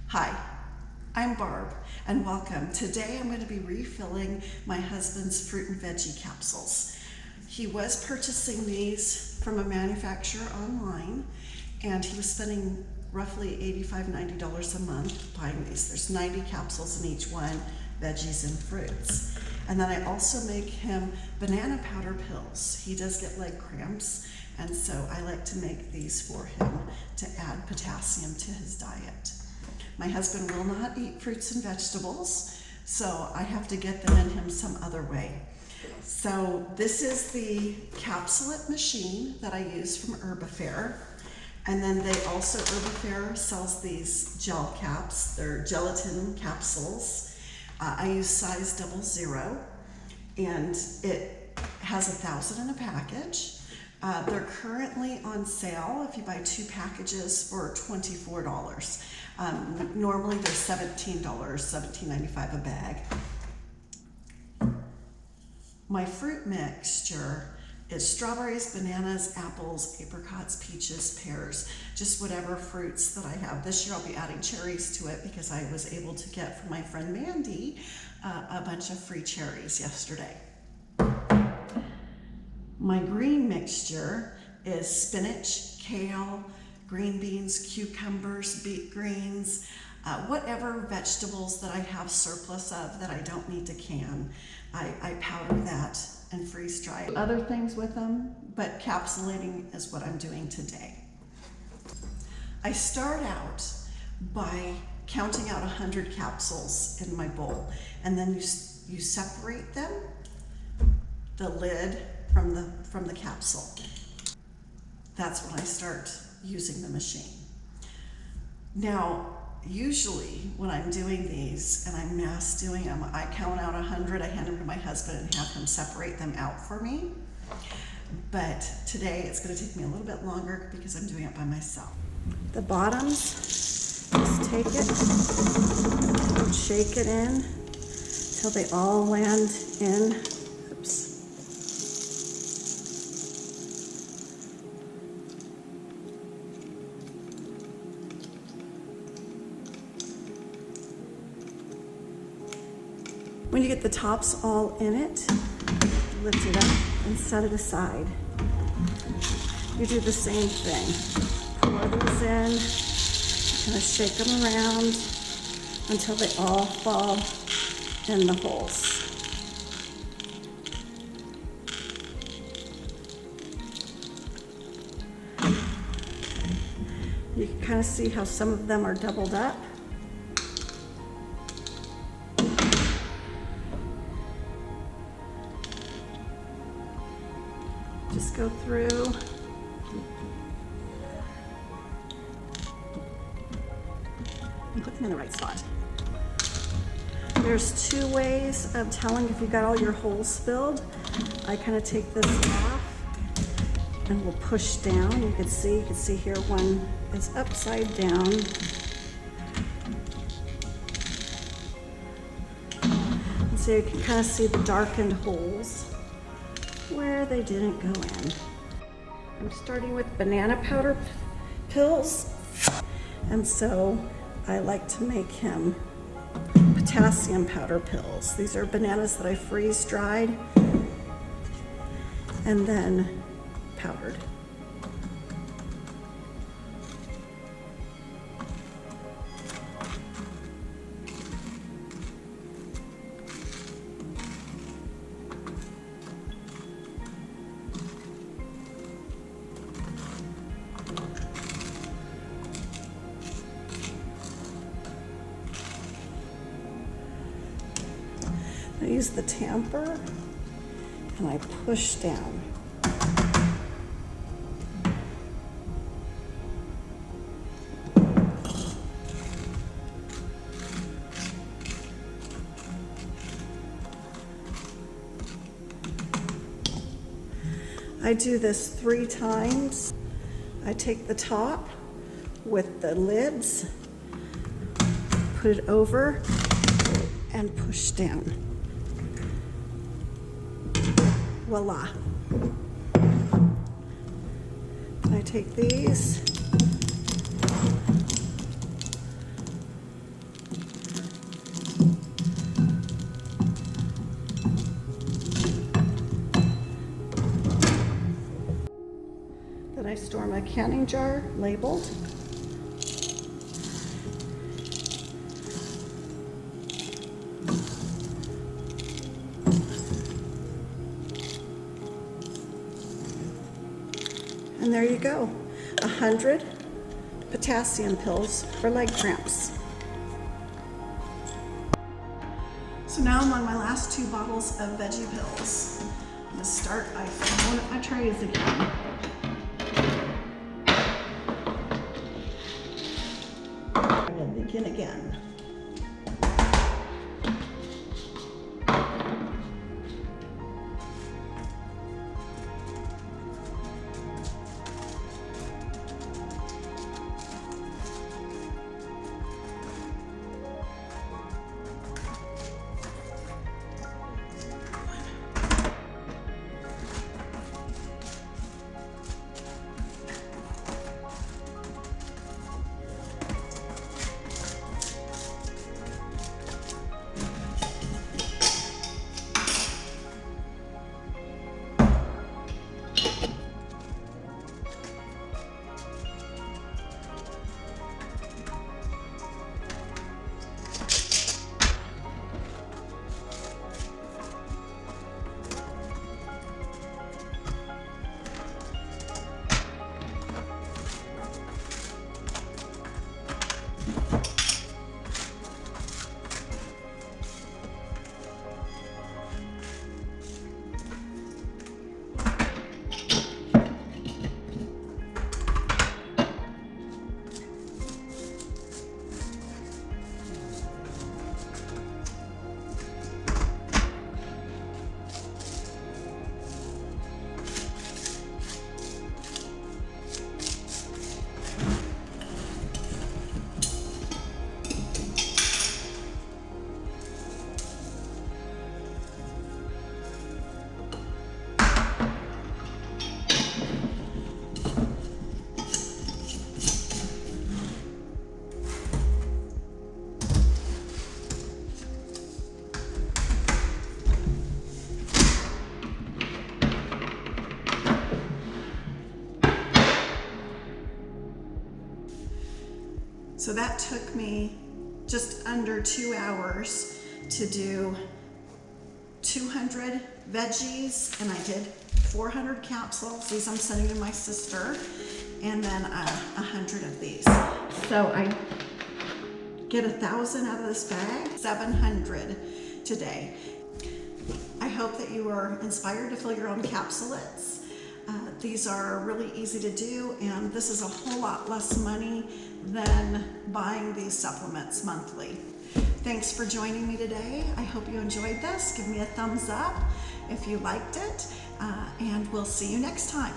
Hi, I'm Barb and welcome. Today I'm going to be refilling my husband's Fruit and Veggie Capsules. He was purchasing these from a manufacturer online and he was spending roughly $85–90 a month buying these. There's 90 capsules in each one, veggies and fruits. And then I also make him banana powder pills. He does get leg cramps, and so I like to make these for him to add potassium to his diet. My husband will not eat fruits and vegetables, so I have to get them in him some other way. So this is the Capsule-It machine that I use from Herbifair. And then they also, Herbifair sells these gel caps. They're gelatin capsules. I use size 00, and it has 1,000 in a package. They're currently on sale if you buy 2 packages for $24. Normally they're $17, $17.95 a bag. My fruit mixture is strawberries, bananas, apples, apricots, peaches, pears, just whatever fruits that I have. This year I'll be adding cherries to it because I was able to get from my friend Mandy a bunch of free cherries yesterday. My green mixture is spinach, kale, green beans, cucumbers, beet greens, whatever vegetables that I have surplus of that I don't need to can. I powder that and freeze dry other things with them, but capsulating is what I'm doing today. I start out by counting out 100 capsules in my bowl, and then you separate them, the lid from the capsule. That's when I start using the machine. Now, usually when I'm doing these and I'm mass doing them, I count out 100, I hand them to my husband and have him separate them out for me. But today it's going to take me a little bit longer because I'm doing it by myself. The bottoms, just take it and shake it in until they all land in. Oops. When you get the tops all in it, lift it up and set it aside. You do the same thing. Pour these in, kind of shake them around until they all fall in the holes. You can kind of see how some of them are doubled up. Just go through and put them in the right spot. There's 2 ways of telling if you got all your holes filled. I kind of take this off and we'll push down. You can see here one is upside down. And so you can kind of see the darkened holes where they didn't go in. I'm starting with banana powder pills, and so I like to make him potassium powder pills. These are bananas that I freeze dried and then powdered. I use the tamper and I push down. I do this 3 times. I take the top with the lids, put it over, and push down. Voila. And I take these a canning jar labeled. And there you go, 100 potassium pills for leg cramps. So now I'm on my last 2 bottles of veggie pills. I'm gonna start by filling up my trays again. I'm gonna begin again. So that took me just under 2 hours to do 200 veggies, and I did 400 capsules. These I'm sending to my sister, and then 100 of these. So I get 1,000 out of this bag, 700 today. I hope that you are inspired to fill your own Capsule-Its. These are really easy to do, and this is a whole lot less money than buying these supplements monthly. Thanks for joining me today. I hope you enjoyed this. Give me a thumbs up if you liked it, and we'll see you next time.